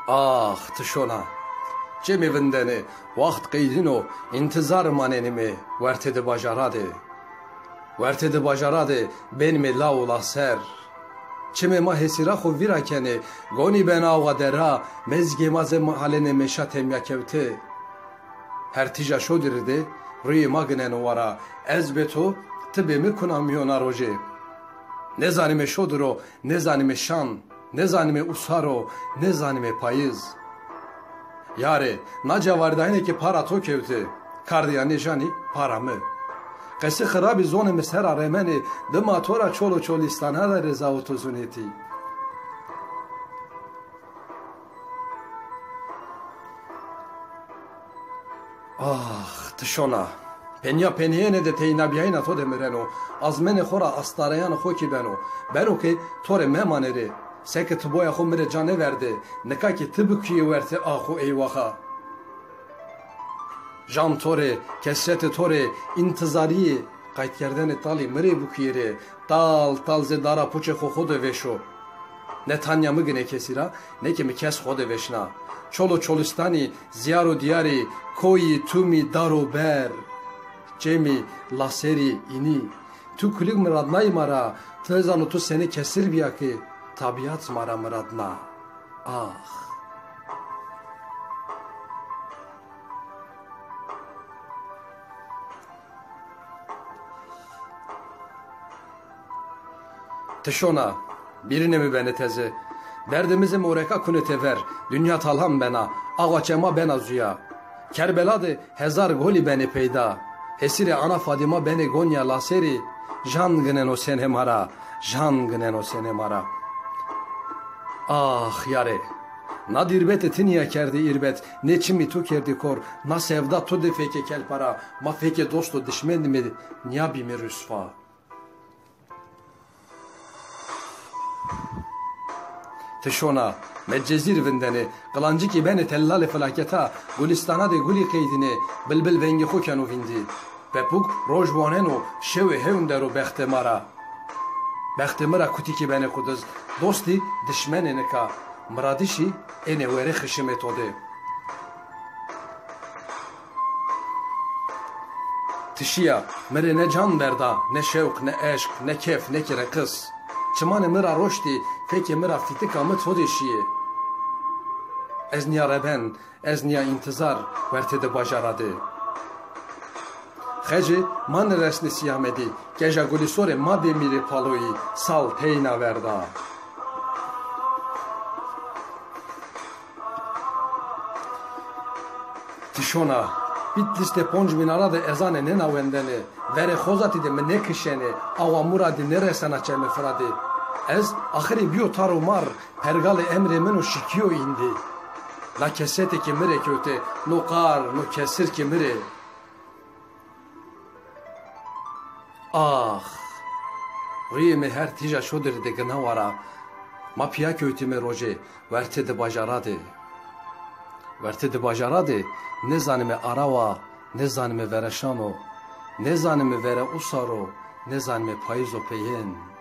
Ah tişona cemi vindeni vaqt qeydino intizar manenimi wertedi bajarade benimi laula ser çime ma hesira xo virakene goni ben awa dera mezge maze mahalene meşatem yakevte her tija şodirde ruy magnen wara ezbeto tibemi kunamyona roje ne zanime şodro ne zanime şan ne zanime usaro ne zanime payiz yare naca vardayne ki para to kevte kardiyane jani paramı qesi xirabi zone mesera remeni de matora çolo çolistana da rezavutuzuneti ah tişona penya penyene de teynabiyayna to demireno azmene xora astarayan xo ki beno ki tore memaneri seke tboya xo mere cane verdi neka ki tibki verte axo eyvaha Jan tore, kesrete tore, intizari qaytgerden tali mire bukire, tal zedara puçe xode veşo. Ne tanya mı gine kesira, ne ki mi kes xode veşna. Çolo çolistani, ziyaro diyari, koyi tumi daro ber. Cemi laseri ini. Tu kulig miradnay mara, tezanu tu seni kesir biyaki, tabiat mara miradna. Ah. Tişona, birine mi beni tezi? Derdimizi moreka kunete ver, dünya talham bena, ağaçema bena zuya. Kerbeladı hezar goli beni peyda, hesire ana Fadima beni gonya laseri, jan gnen o sene mara, jan gnen o sene mara. Ah yare, na dirbet etiniya kerdi irbet, ne çimi tu kerdi kor, na sevda tu de feke kel para, ma feke dostu düşmen mi, niya bimi rüsva. Tişona, meccezir vindeni, qılancı ki beni tellali felaketa, gulistana de guli qeydini, bilbil vengi xukenu vindi. Pepuk rojbanenu, şevi hevnderu behtemara. Behtemara kuti ki beni kuduz, dosti dişmeni nika, mradişi ene vere xişimet ode. Tişiya, mere ne can berda, ne şevk, ne eşk, ne kef, ne kire kız. Çimane mira roşti, peki mira fitika mı todeşiye. Ez niya reben, ez niya intizar, vertede bajaradı. Xeci, man resni siyamedi, geja gulisore ma demiri paloyi, sal teyna verda. Tişona, Bitlis'te ponc minara de ezane ne navendeni, vere xozati de me ne kişeni, ava muradi neresena çeme fradi. Ez ahiri biyo taru mar, pergali emre menu şikiyo indi. La kesete ki mire köte, no kar, no kesir ki mire. Ah, riyeme her tija şodiri de gına vara, ma piya kötime roje, verte de bajaradı. Verte de bajaradı, ne zanime arava, ne zanime vereşano, ne zanime vere usaro, ne zanime payizo peyen.